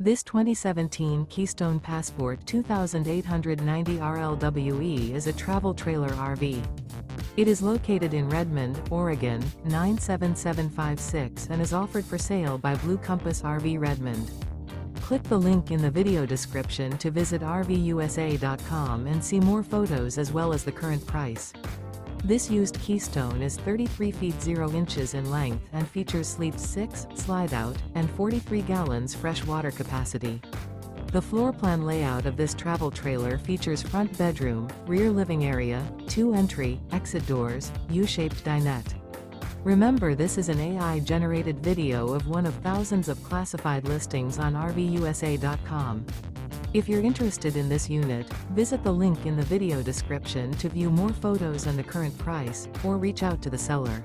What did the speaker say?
This 2017 Keystone Passport 2890 RLWE is a travel trailer RV. It is located in Redmond, Oregon, 97756 and is offered for sale by Blue Compass RV Redmond. Click the link in the video description to visit RVUSA.com and see more photos as well as the current price. This used Keystone is 33 feet 0 inches in length and features sleeps 6, slide-out, and 43 gallons fresh water capacity. The floor plan layout of this travel trailer features front bedroom, rear living area, 2 entry, exit doors, U-shaped dinette. Remember, this is an AI-generated video of one of thousands of classified listings on RVUSA.com. If you're interested in this unit, visit the link in the video description to view more photos and the current price, or reach out to the seller.